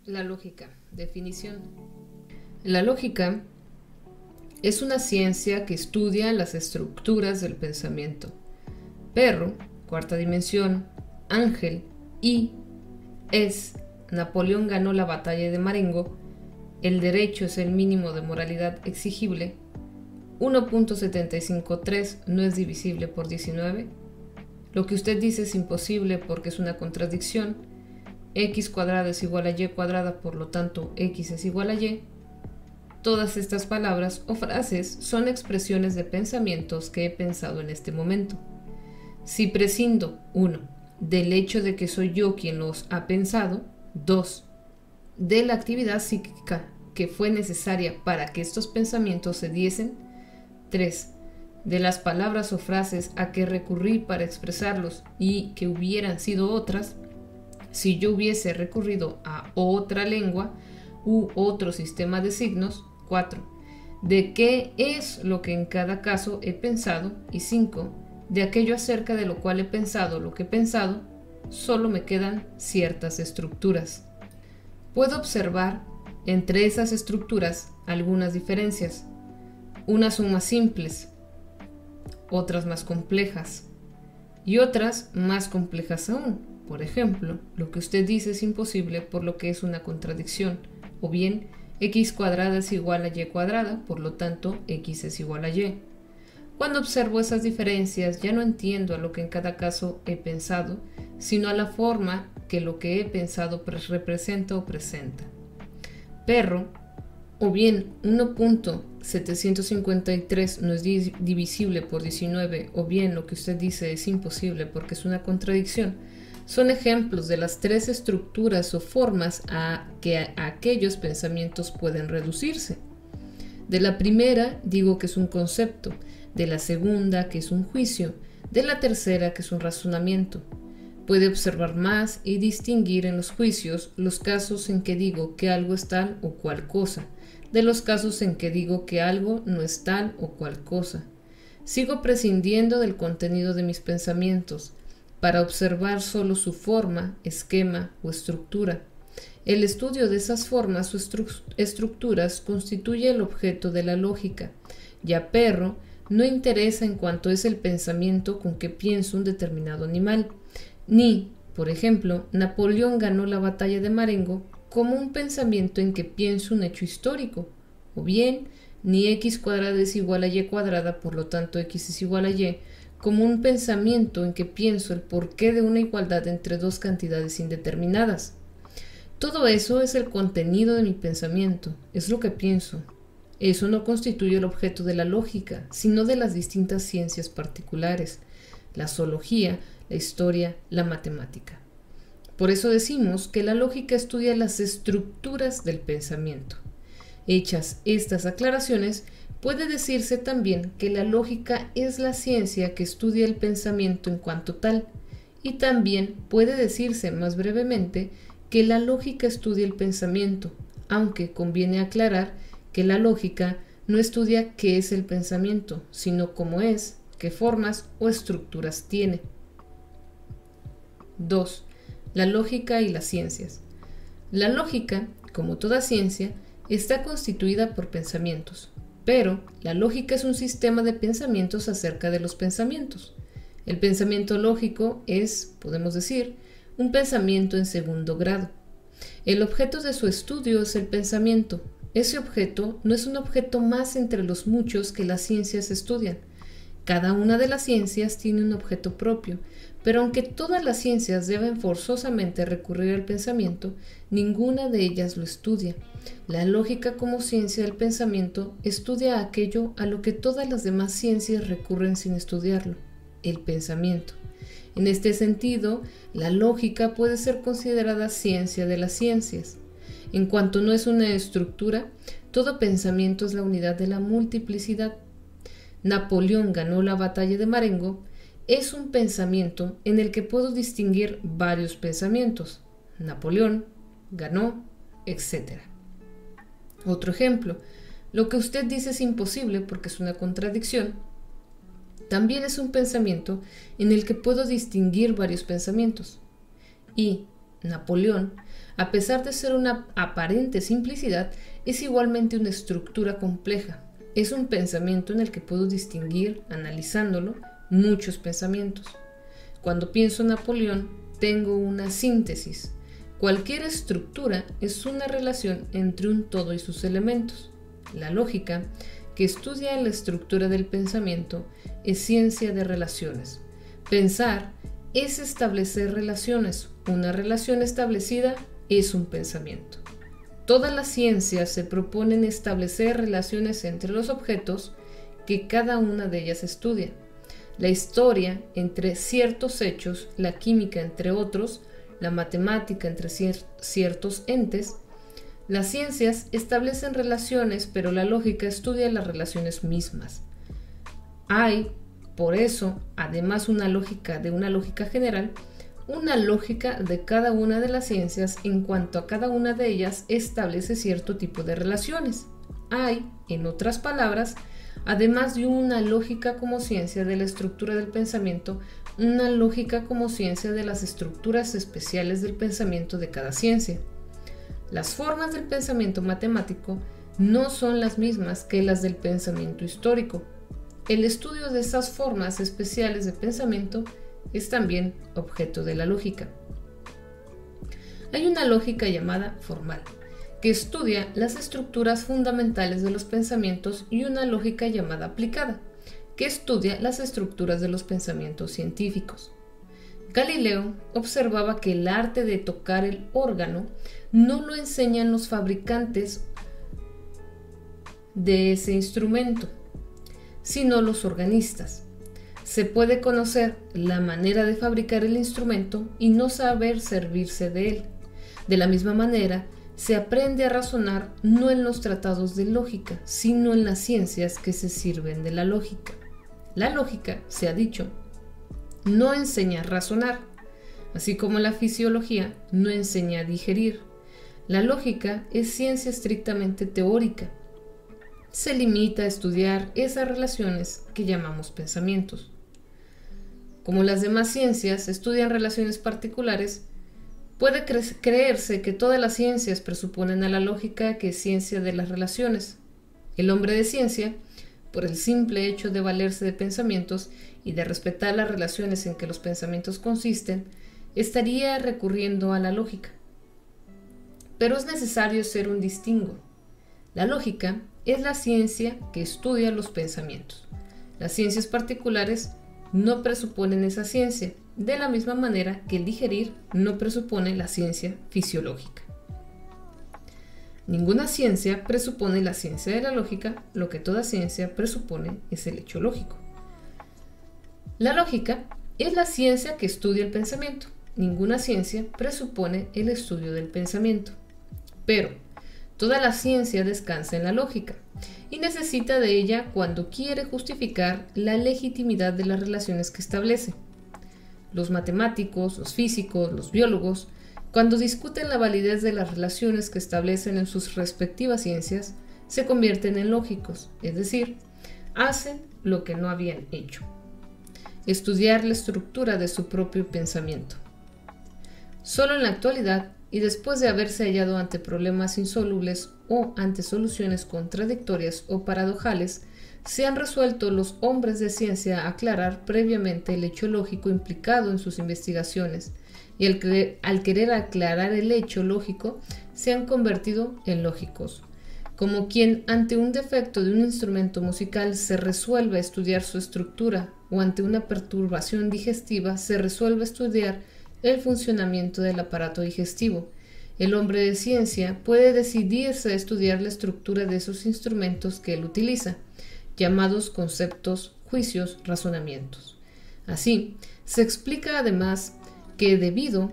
La lógica. Definición. La lógica es una ciencia que estudia las estructuras del pensamiento. Perro, cuarta dimensión, ángel y es Napoleón ganó la batalla de Marengo, el derecho es el mínimo de moralidad exigible, 1.753 no es divisible por 19, lo que usted dice es imposible porque es una contradicción, x cuadrada es igual a y cuadrada, por lo tanto x es igual a y. Todas estas palabras o frases son expresiones de pensamientos que he pensado en este momento. Si prescindo, 1, del hecho de que soy yo quien los ha pensado, 2, de la actividad psíquica que fue necesaria para que estos pensamientos se diesen, 3, de las palabras o frases a que recurrí para expresarlos y que hubieran sido otras, si yo hubiese recurrido a otra lengua u otro sistema de signos, 4, de qué es lo que en cada caso he pensado, y 5, de aquello acerca de lo cual he pensado lo que he pensado, solo me quedan ciertas estructuras. Puedo observar entre esas estructuras algunas diferencias. Unas son más simples, otras más complejas y otras más complejas aún. Por ejemplo, lo que usted dice es imposible por lo que es una contradicción, o bien x cuadrada es igual a y cuadrada, por lo tanto x es igual a y. Cuando observo esas diferencias ya no entiendo a lo que en cada caso he pensado, sino a la forma que lo que he pensado representa o presenta. Perro, o bien 1.753 no es divisible por 19, o bien lo que usted dice es imposible porque es una contradicción, son ejemplos de las tres estructuras o formas a que aquellos pensamientos pueden reducirse. De la primera digo que es un concepto, de la segunda que es un juicio, de la tercera que es un razonamiento. Puede observar más y distinguir en los juicios los casos en que digo que algo es tal o cual cosa, de los casos en que digo que algo no es tal o cual cosa. Sigo prescindiendo del contenido de mis pensamientos, para observar solo su forma, esquema o estructura. El estudio de esas formas o estructuras constituye el objeto de la lógica, y a Perro no interesa en cuanto es el pensamiento con que piensa un determinado animal, ni, por ejemplo, Napoleón ganó la batalla de Marengo como un pensamiento en que pienso un hecho histórico, o bien, ni x cuadrada es igual a y cuadrada, por lo tanto x es igual a y, como un pensamiento en que pienso el porqué de una igualdad entre dos cantidades indeterminadas. Todo eso es el contenido de mi pensamiento, es lo que pienso. Eso no constituye el objeto de la lógica, sino de las distintas ciencias particulares, la zoología, la historia, la matemática. Por eso decimos que la lógica estudia las estructuras del pensamiento. Hechas estas aclaraciones, puede decirse también que la lógica es la ciencia que estudia el pensamiento en cuanto tal, y también puede decirse más brevemente que la lógica estudia el pensamiento, aunque conviene aclarar que la lógica no estudia qué es el pensamiento, sino cómo es, qué formas o estructuras tiene. 2. La lógica y las ciencias. La lógica, como toda ciencia, está constituida por pensamientos, pero la lógica es un sistema de pensamientos acerca de los pensamientos. El pensamiento lógico es, podemos decir, un pensamiento en segundo grado. El objeto de su estudio es el pensamiento. Ese objeto no es un objeto más entre los muchos que las ciencias estudian. Cada una de las ciencias tiene un objeto propio, pero aunque todas las ciencias deben forzosamente recurrir al pensamiento, ninguna de ellas lo estudia. La lógica como ciencia del pensamiento estudia aquello a lo que todas las demás ciencias recurren sin estudiarlo, el pensamiento. En este sentido, la lógica puede ser considerada ciencia de las ciencias. En cuanto no es una estructura, todo pensamiento es la unidad de la multiplicidad. Napoleón ganó la batalla de Marengo es un pensamiento en el que puedo distinguir varios pensamientos. Napoleón ganó, etc. Otro ejemplo, lo que usted dice es imposible porque es una contradicción. También es un pensamiento en el que puedo distinguir varios pensamientos. Y Napoleón, a pesar de ser una aparente simplicidad, es igualmente una estructura compleja. Es un pensamiento en el que puedo distinguir, analizándolo, muchos pensamientos. Cuando pienso en Napoleón, tengo una síntesis. Cualquier estructura es una relación entre un todo y sus elementos. La lógica, que estudia la estructura del pensamiento, es ciencia de relaciones. Pensar es establecer relaciones. Una relación establecida es un pensamiento. Todas las ciencias se proponen establecer relaciones entre los objetos que cada una de ellas estudia. La historia entre ciertos hechos, la química entre otros, la matemática entre ciertos entes. Las ciencias establecen relaciones, pero la lógica estudia las relaciones mismas. Hay, por eso, además una lógica general, una lógica de cada una de las ciencias en cuanto a cada una de ellas establece cierto tipo de relaciones. Hay, en otras palabras, además de una lógica como ciencia de la estructura del pensamiento, una lógica como ciencia de las estructuras especiales del pensamiento de cada ciencia. Las formas del pensamiento matemático no son las mismas que las del pensamiento histórico. El estudio de esas formas especiales de pensamiento es también objeto de la lógica. Hay una lógica llamada formal, que estudia las estructuras fundamentales de los pensamientos, y una lógica llamada aplicada, que estudia las estructuras de los pensamientos científicos. Galileo observaba que el arte de tocar el órgano no lo enseñan los fabricantes de ese instrumento, sino los organistas. Se puede conocer la manera de fabricar el instrumento y no saber servirse de él. De la misma manera, se aprende a razonar no en los tratados de lógica, sino en las ciencias que se sirven de la lógica. La lógica, se ha dicho, no enseña a razonar, así como la fisiología no enseña a digerir. La lógica es ciencia estrictamente teórica. Se limita a estudiar esas relaciones que llamamos pensamientos. Como las demás ciencias estudian relaciones particulares, puede creerse que todas las ciencias presuponen a la lógica, que es ciencia de las relaciones. El hombre de ciencia, por el simple hecho de valerse de pensamientos y de respetar las relaciones en que los pensamientos consisten, estaría recurriendo a la lógica. Pero es necesario hacer un distingo. La lógica es la ciencia que estudia los pensamientos. Las ciencias particulares no presuponen esa ciencia, de la misma manera que el digerir no presupone la ciencia fisiológica. Ninguna ciencia presupone la ciencia de la lógica. Lo que toda ciencia presupone es el hecho lógico. La lógica es la ciencia que estudia el pensamiento. Ninguna ciencia presupone el estudio del pensamiento. Pero toda la ciencia descansa en la lógica y necesita de ella cuando quiere justificar la legitimidad de las relaciones que establece. Los matemáticos, los físicos, los biólogos, cuando discuten la validez de las relaciones que establecen en sus respectivas ciencias, se convierten en lógicos, es decir, hacen lo que no habían hecho: estudiar la estructura de su propio pensamiento. Solo en la actualidad, y después de haberse hallado ante problemas insolubles o ante soluciones contradictorias o paradojales, se han resuelto los hombres de ciencia a aclarar previamente el hecho lógico implicado en sus investigaciones, y al querer aclarar el hecho lógico, se han convertido en lógicos. Como quien ante un defecto de un instrumento musical se resuelve a estudiar su estructura, o ante una perturbación digestiva se resuelve a estudiar el funcionamiento del aparato digestivo. El hombre de ciencia puede decidirse a estudiar la estructura de esos instrumentos que él utiliza, llamados conceptos, juicios, razonamientos. Así, se explica además que debido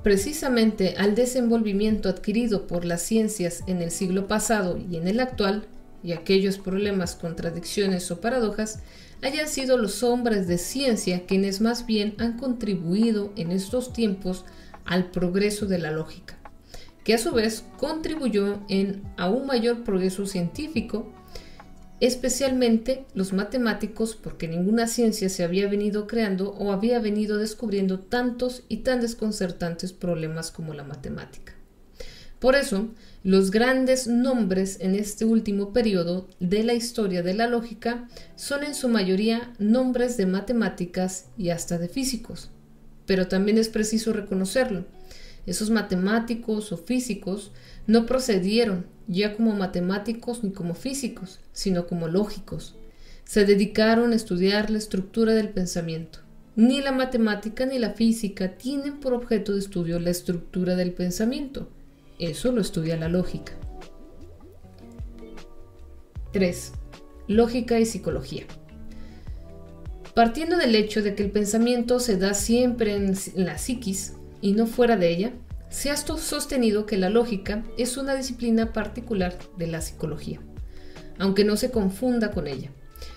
precisamente al desenvolvimiento adquirido por las ciencias en el siglo pasado y en el actual, y aquellos problemas, contradicciones o paradojas, hayan sido los hombres de ciencia quienes más bien han contribuido en estos tiempos al progreso de la lógica, que a su vez contribuyó en aún mayor progreso científico especialmente los matemáticos, porque ninguna ciencia se había venido creando o había venido descubriendo tantos y tan desconcertantes problemas como la matemática. Por eso, los grandes nombres en este último periodo de la historia de la lógica son en su mayoría nombres de matemáticas y hasta de físicos. Pero también es preciso reconocerlo. Esos matemáticos o físicos no procedieron ya como matemáticos ni como físicos, sino como lógicos. Se dedicaron a estudiar la estructura del pensamiento. Ni la matemática ni la física tienen por objeto de estudio la estructura del pensamiento. Eso lo estudia la lógica. 3. Lógica y psicología. Partiendo del hecho de que el pensamiento se da siempre en la psiquis y no fuera de ella, se ha sostenido que la lógica es una disciplina particular de la psicología, aunque no se confunda con ella.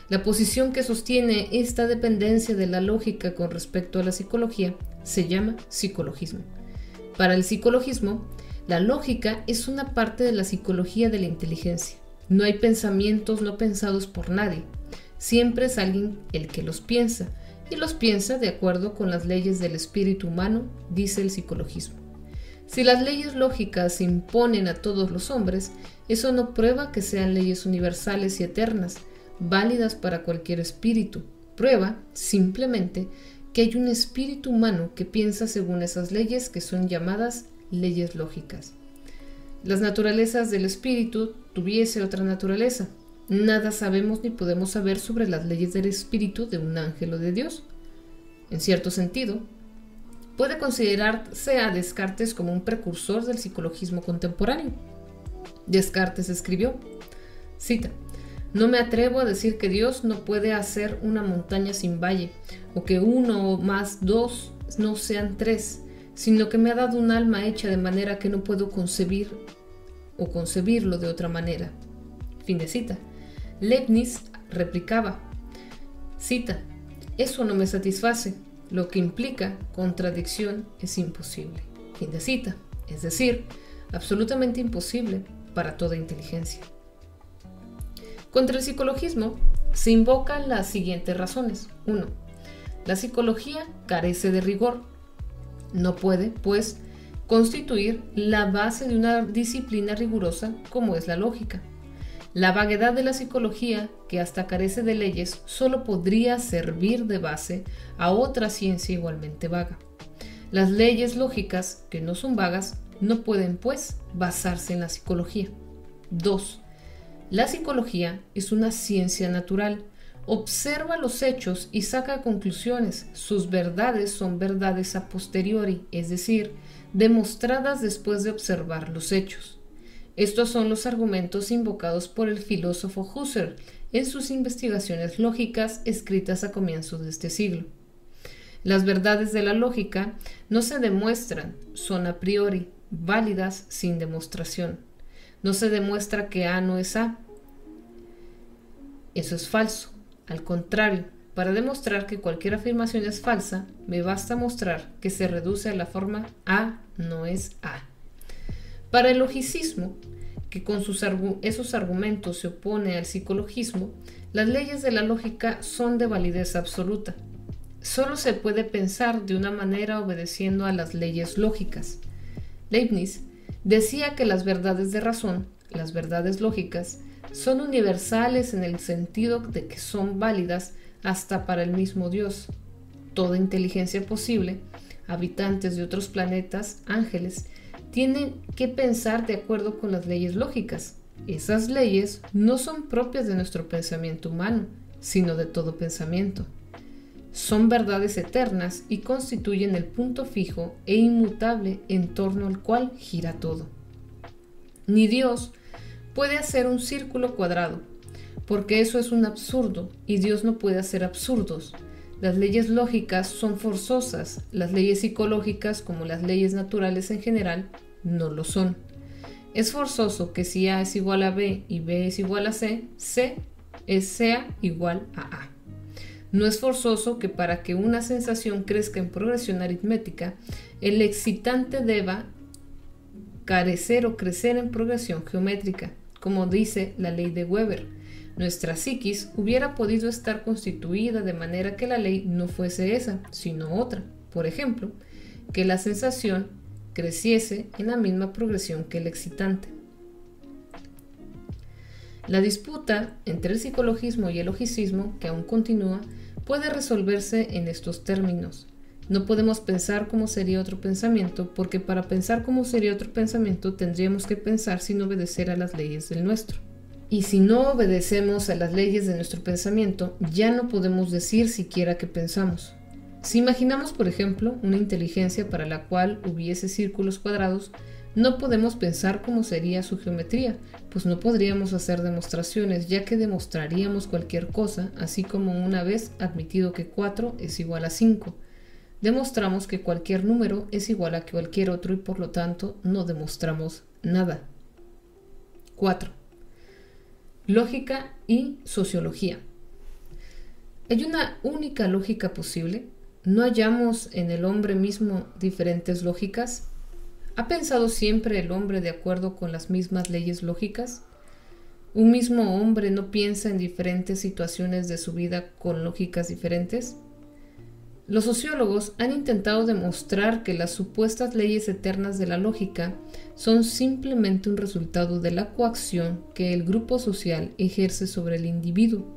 La posición que sostiene esta dependencia de la lógica con respecto a la psicología se llama psicologismo. Para el psicologismo, la lógica es una parte de la psicología de la inteligencia. No hay pensamientos no pensados por nadie. Siempre es alguien el que los piensa, y los piensa de acuerdo con las leyes del espíritu humano, dice el psicologismo. Si las leyes lógicas se imponen a todos los hombres, eso no prueba que sean leyes universales y eternas, válidas para cualquier espíritu. Prueba, simplemente, que hay un espíritu humano que piensa según esas leyes que son llamadas leyes lógicas. Las naturalezas del espíritu tuviese otra naturaleza. Nada sabemos ni podemos saber sobre las leyes del espíritu de un ángel o de Dios. En cierto sentido, puede considerarse a Descartes como un precursor del psicologismo contemporáneo. Descartes escribió, cita, «No me atrevo a decir que Dios no puede hacer una montaña sin valle, o que 1 más 2 no sean 3, sino que me ha dado un alma hecha de manera que no puedo concebir o concebirlo de otra manera». Fin de cita. Leibniz replicaba, cita, «Eso no me satisface, lo que implica contradicción es imposible». Fin de cita. Es decir, absolutamente imposible para toda inteligencia. Contra el psicologismo se invocan las siguientes razones. 1. La psicología carece de rigor. No puede, pues, constituir la base de una disciplina rigurosa como es la lógica. La vaguedad de la psicología, que hasta carece de leyes, solo podría servir de base a otra ciencia igualmente vaga. Las leyes lógicas, que no son vagas, no pueden, pues, basarse en la psicología. 2. La psicología es una ciencia natural. Observa los hechos y saca conclusiones. Sus verdades son verdades a posteriori, es decir, demostradas después de observar los hechos. Estos son los argumentos invocados por el filósofo Husserl en sus investigaciones lógicas escritas a comienzos de este siglo. Las verdades de la lógica no se demuestran, son a priori, válidas sin demostración. No se demuestra que A no es A. Eso es falso. Al contrario, para demostrar que cualquier afirmación es falsa, me basta mostrar que se reduce a la forma A no es A. Para el logicismo, que con esos argumentos se opone al psicologismo, las leyes de la lógica son de validez absoluta. Solo se puede pensar de una manera obedeciendo a las leyes lógicas. Leibniz decía que las verdades de razón, las verdades lógicas, son universales en el sentido de que son válidas hasta para el mismo Dios. Toda inteligencia posible, habitantes de otros planetas, ángeles, tienen que pensar de acuerdo con las leyes lógicas. Esas leyes no son propias de nuestro pensamiento humano, sino de todo pensamiento. Son verdades eternas y constituyen el punto fijo e inmutable en torno al cual gira todo. Ni Dios puede hacer un círculo cuadrado, porque eso es un absurdo, y Dios no puede hacer absurdos. Las leyes lógicas son forzosas, las leyes psicológicas, como las leyes naturales en general, no lo son. Es forzoso que si A es igual a B y B es igual a C, C sea igual a A. No es forzoso que para que una sensación crezca en progresión aritmética, el excitante deba carecer o crecer en progresión geométrica, como dice la ley de Weber. Nuestra psiquis hubiera podido estar constituida de manera que la ley no fuese esa, sino otra. Por ejemplo, que la sensación creciese en la misma progresión que el excitante. La disputa entre el psicologismo y el logicismo, que aún continúa, puede resolverse en estos términos. No podemos pensar cómo sería otro pensamiento, porque para pensar cómo sería otro pensamiento tendríamos que pensar sin obedecer a las leyes del nuestro. Y si no obedecemos a las leyes de nuestro pensamiento, ya no podemos decir siquiera que pensamos. Si imaginamos, por ejemplo, una inteligencia para la cual hubiese círculos cuadrados, no podemos pensar cómo sería su geometría, pues no podríamos hacer demostraciones, ya que demostraríamos cualquier cosa, así como una vez admitido que 4 es igual a 5. Demostramos que cualquier número es igual a cualquier otro y por lo tanto no demostramos nada. 4. Lógica y sociología. ¿Hay una única lógica posible? ¿No hallamos en el hombre mismo diferentes lógicas? ¿Ha pensado siempre el hombre de acuerdo con las mismas leyes lógicas? ¿Un mismo hombre no piensa en diferentes situaciones de su vida con lógicas diferentes? Los sociólogos han intentado demostrar que las supuestas leyes eternas de la lógica son simplemente un resultado de la coacción que el grupo social ejerce sobre el individuo.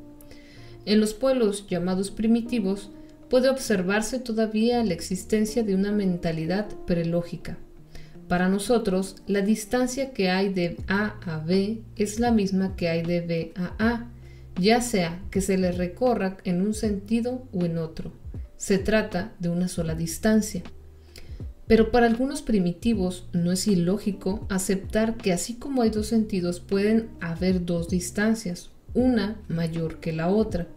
En los pueblos llamados primitivos puede observarse todavía la existencia de una mentalidad prelógica. Para nosotros, la distancia que hay de A a B es la misma que hay de B a A, ya sea que se le recorra en un sentido o en otro. Se trata de una sola distancia. Pero para algunos primitivos no es ilógico aceptar que así como hay dos sentidos pueden haber dos distancias, una mayor que la otra.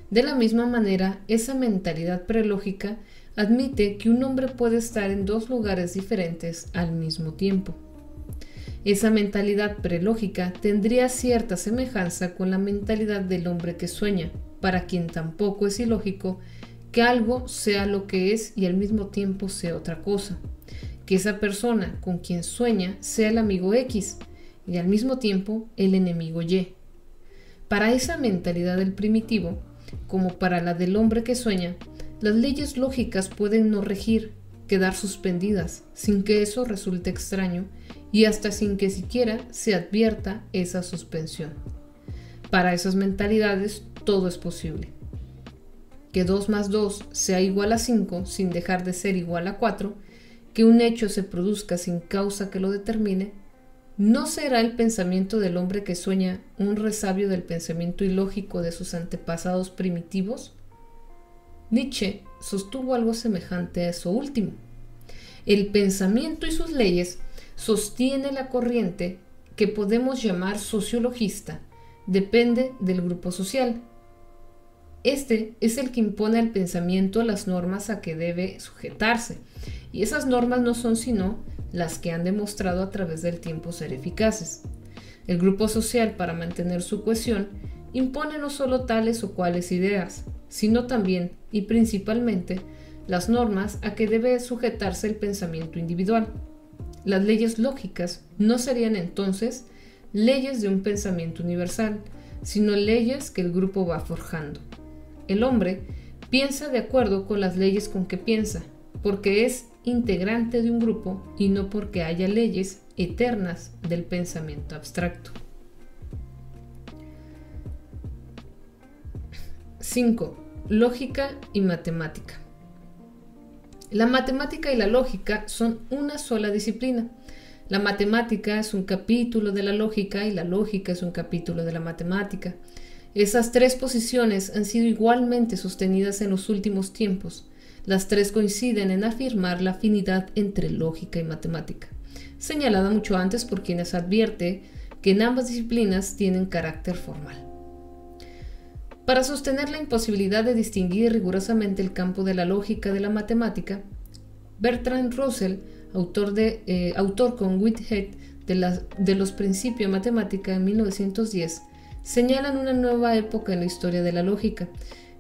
De la misma manera, esa mentalidad prelógica admite que un hombre puede estar en dos lugares diferentes al mismo tiempo. Esa mentalidad prelógica tendría cierta semejanza con la mentalidad del hombre que sueña, para quien tampoco es ilógico que algo sea lo que es y al mismo tiempo sea otra cosa, que esa persona con quien sueña sea el amigo X y al mismo tiempo el enemigo Y. Para esa mentalidad del primitivo, como para la del hombre que sueña, las leyes lógicas pueden no regir, quedar suspendidas, sin que eso resulte extraño y hasta sin que siquiera se advierta esa suspensión. Para esas mentalidades todo es posible. Que 2 más 2 sea igual a 5 sin dejar de ser igual a 4, que un hecho se produzca sin causa que lo determine, ¿no será el pensamiento del hombre que sueña un resabio del pensamiento ilógico de sus antepasados primitivos? Nietzsche sostuvo algo semejante a eso último. El pensamiento y sus leyes sostiene la corriente que podemos llamar sociologista, depende del grupo social. Este es el que impone al pensamiento las normas a que debe sujetarse, y esas normas no son sino las que han demostrado a través del tiempo ser eficaces. El grupo social, para mantener su cohesión, impone no solo tales o cuales ideas, sino también y principalmente las normas a que debe sujetarse el pensamiento individual. Las leyes lógicas no serían entonces leyes de un pensamiento universal, sino leyes que el grupo va forjando. El hombre piensa de acuerdo con las leyes con que piensa, porque es integrante de un grupo y no porque haya leyes eternas del pensamiento abstracto. 5. Lógica y matemática. La matemática y la lógica son una sola disciplina. La matemática es un capítulo de la lógica y la lógica es un capítulo de la matemática. Esas tres posiciones han sido igualmente sostenidas en los últimos tiempos. Las tres coinciden en afirmar la afinidad entre lógica y matemática, señalada mucho antes por quienes advierte que en ambas disciplinas tienen carácter formal. Para sostener la imposibilidad de distinguir rigurosamente el campo de la lógica de la matemática, Bertrand Russell, autor con Whitehead de los Principios de Matemática en 1910, señalan una nueva época en la historia de la lógica.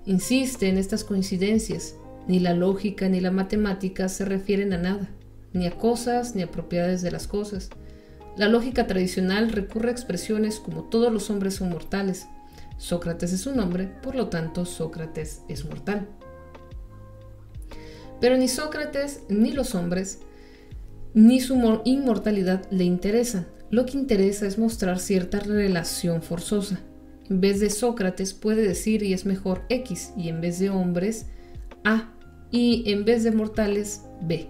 Insiste en estas coincidencias. Ni la lógica ni la matemática se refieren a nada, ni a cosas ni a propiedades de las cosas. La lógica tradicional recurre a expresiones como todos los hombres son mortales. Sócrates es un hombre, por lo tanto Sócrates es mortal. Pero ni Sócrates, ni los hombres, ni su inmortalidad le interesan. Lo que interesa es mostrar cierta relación forzosa. En vez de Sócrates puede decir y es mejor X, y en vez de hombres A, y en vez de mortales B.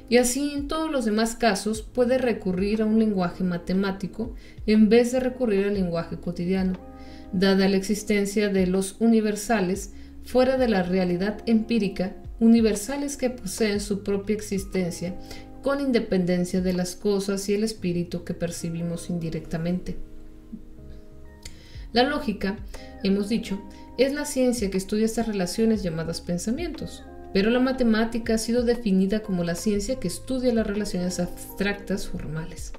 Y así en todos los demás casos puede recurrir a un lenguaje matemático en vez de recurrir al lenguaje cotidiano, dada la existencia de los universales fuera de la realidad empírica, universales que poseen su propia existencia con independencia de las cosas y el espíritu que percibimos indirectamente. La lógica, hemos dicho, es la ciencia que estudia estas relaciones llamadas pensamientos, pero la matemática ha sido definida como la ciencia que estudia las relaciones abstractas formales.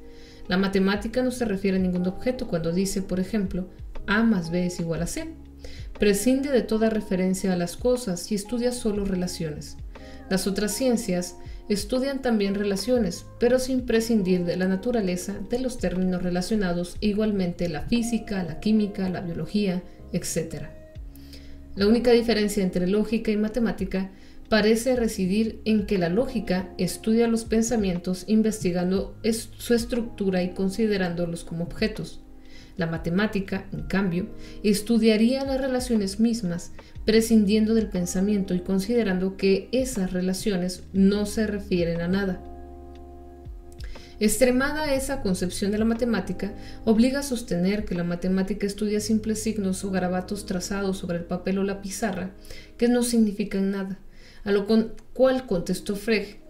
La matemática no se refiere a ningún objeto cuando dice, por ejemplo, A más B es igual a C. Prescinde de toda referencia a las cosas y estudia solo relaciones. Las otras ciencias estudian también relaciones, pero sin prescindir de la naturaleza de los términos relacionados, igualmente la física, la química, la biología, etc. La única diferencia entre lógica y matemática parece residir en que la lógica estudia los pensamientos investigando su estructura y considerándolos como objetos. La matemática, en cambio, estudiaría las relaciones mismas, prescindiendo del pensamiento y considerando que esas relaciones no se refieren a nada. Extremada esa concepción de la matemática, obliga a sostener que la matemática estudia simples signos o garabatos trazados sobre el papel o la pizarra que no significan nada, a lo cual contestó Frege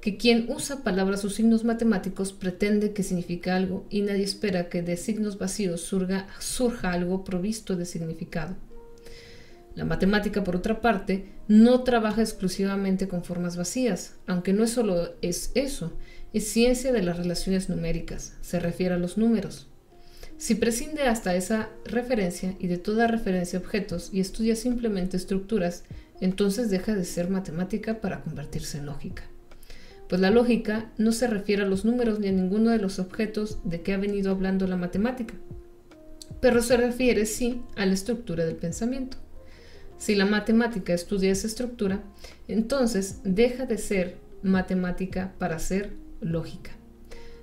que quien usa palabras o signos matemáticos pretende que significa algo y nadie espera que de signos vacíos surja algo provisto de significado. La matemática, por otra parte, no trabaja exclusivamente con formas vacías, aunque no solo es eso, es ciencia de las relaciones numéricas, se refiere a los números. Si prescinde hasta esa referencia y de toda referencia a objetos y estudia simplemente estructuras, entonces deja de ser matemática para convertirse en lógica. Pues la lógica no se refiere a los números ni a ninguno de los objetos de que ha venido hablando la matemática, pero se refiere sí a la estructura del pensamiento. Si la matemática estudia esa estructura, entonces deja de ser matemática para ser lógica.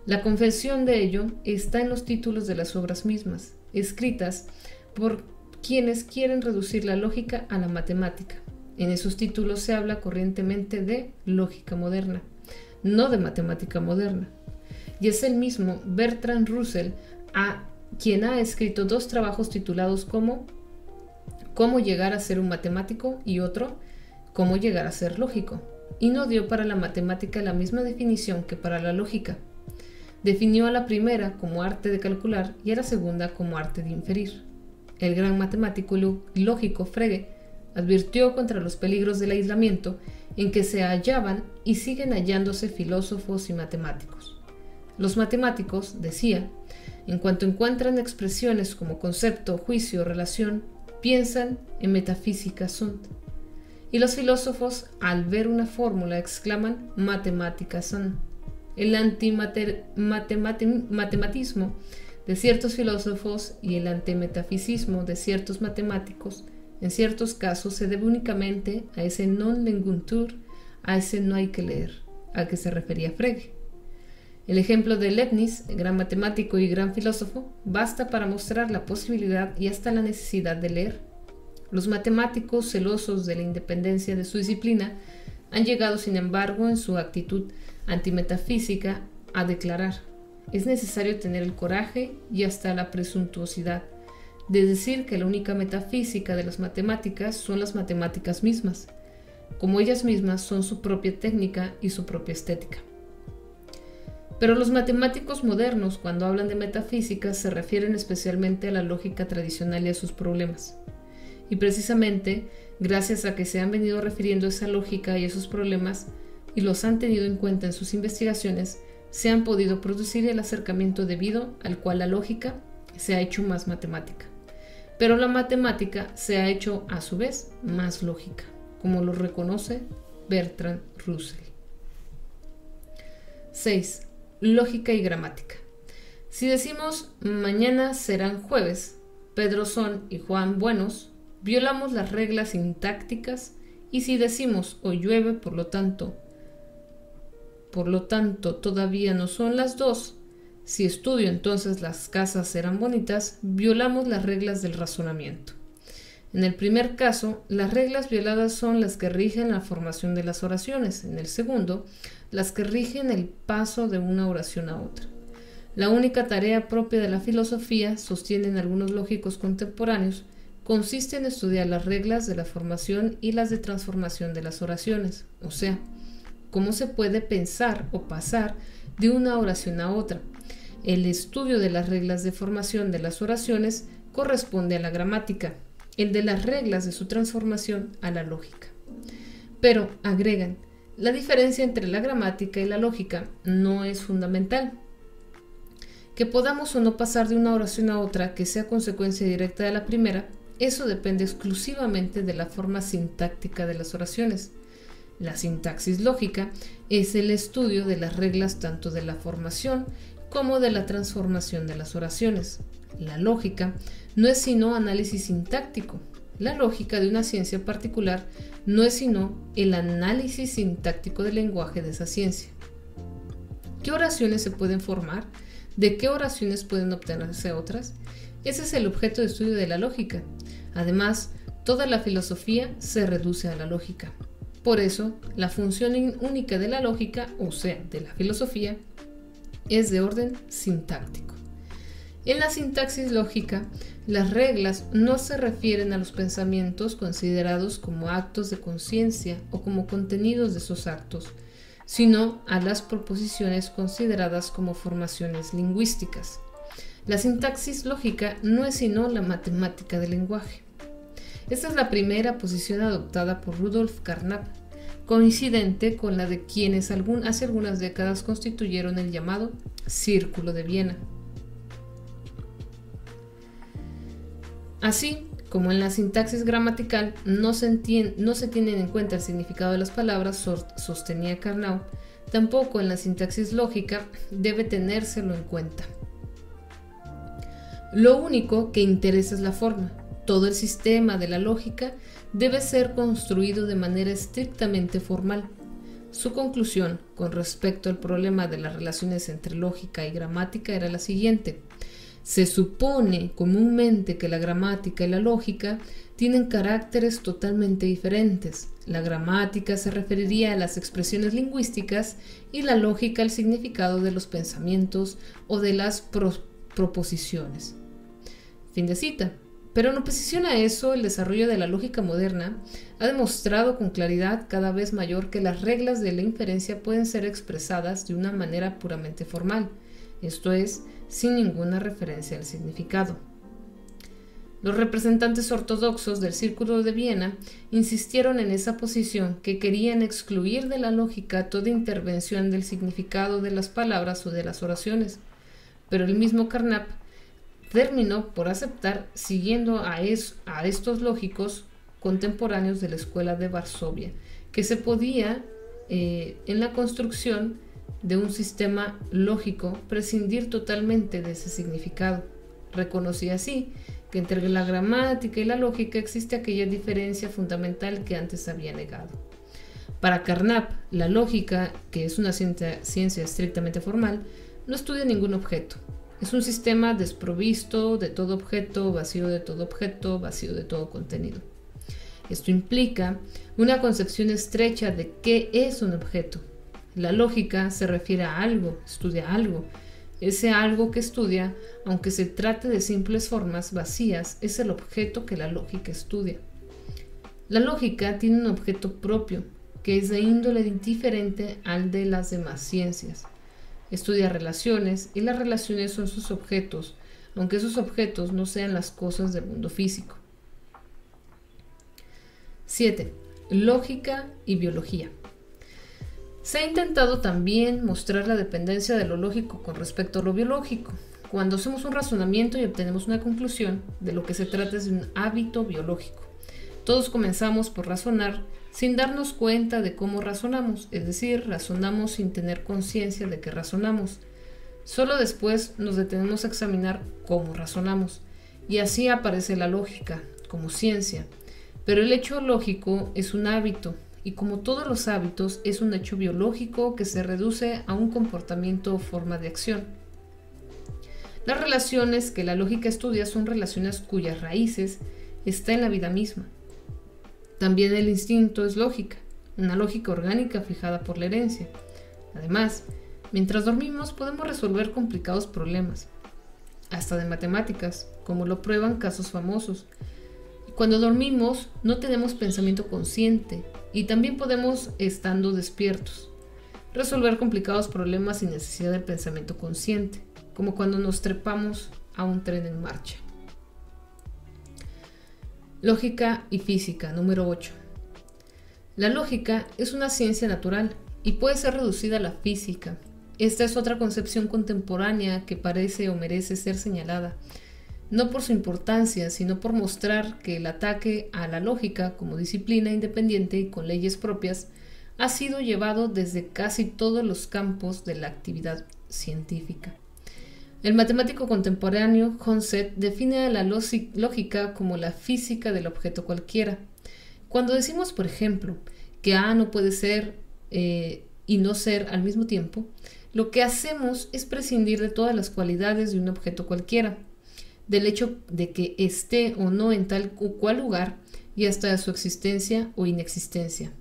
La confesión de ello está en los títulos de las obras mismas, escritas por quienes quieren reducir la lógica a la matemática. En esos títulos se habla corrientemente de lógica moderna, no de matemática moderna. Y es el mismo Bertrand Russell quien ha escrito dos trabajos titulados como Cómo llegar a ser un matemático y otro Cómo llegar a ser lógico, y no dio para la matemática la misma definición que para la lógica. Definió a la primera como arte de calcular y a la segunda como arte de inferir. El gran matemático y lógico Frege advirtió contra los peligros del aislamiento en que se hallaban y siguen hallándose filósofos y matemáticos. Los matemáticos, decía, en cuanto encuentran expresiones como concepto, juicio o relación, piensan en metafísica sunt. Y los filósofos, al ver una fórmula, exclaman matemática sunt. El antimatematismo de ciertos filósofos y el antimetafisismo de ciertos matemáticos en ciertos casos se debe únicamente a ese non leguntur, a ese no hay que leer, al que se refería Frege. El ejemplo de Leibniz, gran matemático y gran filósofo, basta para mostrar la posibilidad y hasta la necesidad de leer. Los matemáticos, celosos de la independencia de su disciplina, han llegado, sin embargo, en su actitud antimetafísica, a declarar: es necesario tener el coraje y hasta la presuntuosidad de decir que la única metafísica de las matemáticas son las matemáticas mismas, como ellas mismas son su propia técnica y su propia estética. Pero los matemáticos modernos, cuando hablan de metafísica, se refieren especialmente a la lógica tradicional y a sus problemas. Y precisamente, gracias a que se han venido refiriendo a esa lógica y esos problemas, y los han tenido en cuenta en sus investigaciones, se han podido producir el acercamiento debido al cual la lógica se ha hecho más matemática. Pero la matemática se ha hecho, a su vez, más lógica, como lo reconoce Bertrand Russell. 6. Lógica y gramática. Si decimos mañana serán jueves, Pedro son y Juan buenos, violamos las reglas sintácticas, y si decimos o llueve, por lo tanto todavía no son las dos, si estudio entonces las casas serán bonitas, violamos las reglas del razonamiento. En el primer caso, las reglas violadas son las que rigen la formación de las oraciones. En el segundo, las que rigen el paso de una oración a otra. La única tarea propia de la filosofía, sostienen algunos lógicos contemporáneos, consiste en estudiar las reglas de la formación y las de transformación de las oraciones, o sea, cómo se puede pensar o pasar de una oración a otra. El estudio de las reglas de formación de las oraciones corresponde a la gramática, el de las reglas de su transformación a la lógica. Pero, agregan, la diferencia entre la gramática y la lógica no es fundamental. Que podamos o no pasar de una oración a otra que sea consecuencia directa de la primera, eso depende exclusivamente de la forma sintáctica de las oraciones. La sintaxis lógica es el estudio de las reglas tanto de la formación como de la transformación de las oraciones. La lógica no es sino análisis sintáctico. La lógica de una ciencia particular no es sino el análisis sintáctico del lenguaje de esa ciencia. ¿Qué oraciones se pueden formar? ¿De qué oraciones pueden obtenerse otras? Ese es el objeto de estudio de la lógica. Además, toda la filosofía se reduce a la lógica. Por eso, la función única de la lógica, o sea, de la filosofía, es de orden sintáctico. En la sintaxis lógica, las reglas no se refieren a los pensamientos considerados como actos de conciencia o como contenidos de esos actos, sino a las proposiciones consideradas como formaciones lingüísticas. La sintaxis lógica no es sino la matemática del lenguaje. Esta es la primera posición adoptada por Rudolf Carnap, coincidente con la de quienes hace algunas décadas constituyeron el llamado Círculo de Viena. Así como en la sintaxis gramatical no se tienen en cuenta el significado de las palabras, sostenía Carnap, tampoco en la sintaxis lógica debe tenérselo en cuenta. Lo único que interesa es la forma. Todo el sistema de la lógica debe ser construido de manera estrictamente formal. Su conclusión con respecto al problema de las relaciones entre lógica y gramática era la siguiente. Se supone comúnmente que la gramática y la lógica tienen caracteres totalmente diferentes. La gramática se referiría a las expresiones lingüísticas y la lógica al significado de los pensamientos o de las proposiciones. Fin de cita. Pero en oposición a eso, el desarrollo de la lógica moderna ha demostrado con claridad cada vez mayor que las reglas de la inferencia pueden ser expresadas de una manera puramente formal, esto es, sin ninguna referencia al significado. Los representantes ortodoxos del Círculo de Viena insistieron en esa posición, que querían excluir de la lógica toda intervención del significado de las palabras o de las oraciones, pero el mismo Carnap terminó por aceptar, siguiendo a estos lógicos contemporáneos de la escuela de Varsovia, que se podía, en la construcción de un sistema lógico, prescindir totalmente de ese significado. Reconocía así que entre la gramática y la lógica existe aquella diferencia fundamental que antes había negado. Para Carnap, la lógica, que es una ciencia estrictamente formal, no estudia ningún objeto. Es un sistema desprovisto de todo objeto, vacío de todo objeto, vacío de todo contenido. Esto implica una concepción estrecha de qué es un objeto. La lógica se refiere a algo, estudia algo. Ese algo que estudia, aunque se trate de simples formas vacías, es el objeto que la lógica estudia. La lógica tiene un objeto propio, que es de índole diferente al de las demás ciencias. Estudia relaciones y las relaciones son sus objetos, aunque esos objetos no sean las cosas del mundo físico. 7. Lógica y biología. Se ha intentado también mostrar la dependencia de lo lógico con respecto a lo biológico. Cuando hacemos un razonamiento y obtenemos una conclusión, de lo que se trata es de un hábito biológico. Todos comenzamos por razonar sin darnos cuenta de cómo razonamos, es decir, razonamos sin tener conciencia de que razonamos. Solo después nos detenemos a examinar cómo razonamos. y así aparece la lógica como ciencia. Pero el hecho lógico es un hábito, y como todos los hábitos, es un hecho biológico que se reduce a un comportamiento o forma de acción. Las relaciones que la lógica estudia son relaciones cuyas raíces está en la vida misma. También el instinto es lógica, una lógica orgánica fijada por la herencia. Además, mientras dormimos podemos resolver complicados problemas, hasta de matemáticas, como lo prueban casos famosos. Cuando dormimos no tenemos pensamiento consciente y también podemos, estando despiertos, resolver complicados problemas sin necesidad del pensamiento consciente, como cuando nos trepamos a un tren en marcha. Lógica y física, número 8. La lógica es una ciencia natural y puede ser reducida a la física. Esta es otra concepción contemporánea que parece o merece ser señalada, no por su importancia, sino por mostrar que el ataque a la lógica como disciplina independiente y con leyes propias ha sido llevado desde casi todos los campos de la actividad científica. El matemático contemporáneo Honset define a la lógica como la física del objeto cualquiera. Cuando decimos, por ejemplo, que A no puede ser y no ser al mismo tiempo, lo que hacemos es prescindir de todas las cualidades de un objeto cualquiera, del hecho de que esté o no en tal o cual lugar y hasta de su existencia o inexistencia.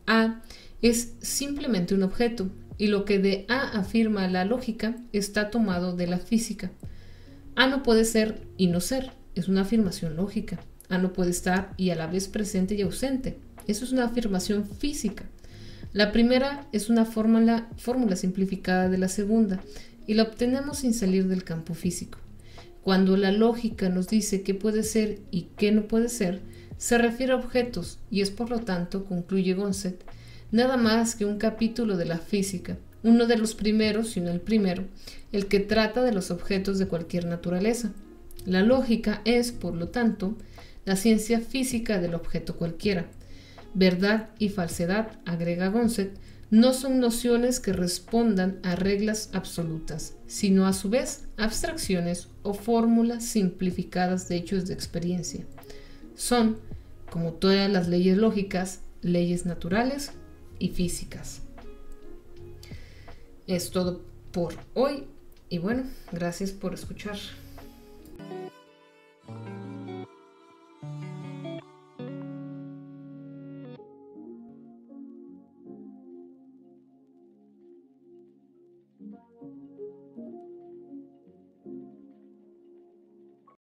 A es simplemente un objeto, y lo que de A afirma la lógica está tomado de la física. A no puede ser y no ser, es una afirmación lógica. A no puede estar y a la vez presente y ausente, eso es una afirmación física. La primera es una fórmula simplificada de la segunda, y la obtenemos sin salir del campo físico. Cuando la lógica nos dice qué puede ser y qué no puede ser, se refiere a objetos y es por lo tanto, concluye Gonset, nada más que un capítulo de la física, uno de los primeros, si no el primero, el que trata de los objetos de cualquier naturaleza. La lógica es, por lo tanto, la ciencia física del objeto cualquiera. Verdad y falsedad, agrega Gonset, no son nociones que respondan a reglas absolutas, sino a su vez abstracciones o fórmulas simplificadas de hechos de experiencia. Son, como todas las leyes lógicas, leyes naturales y físicas. Es todo por hoy y bueno, gracias por escuchar.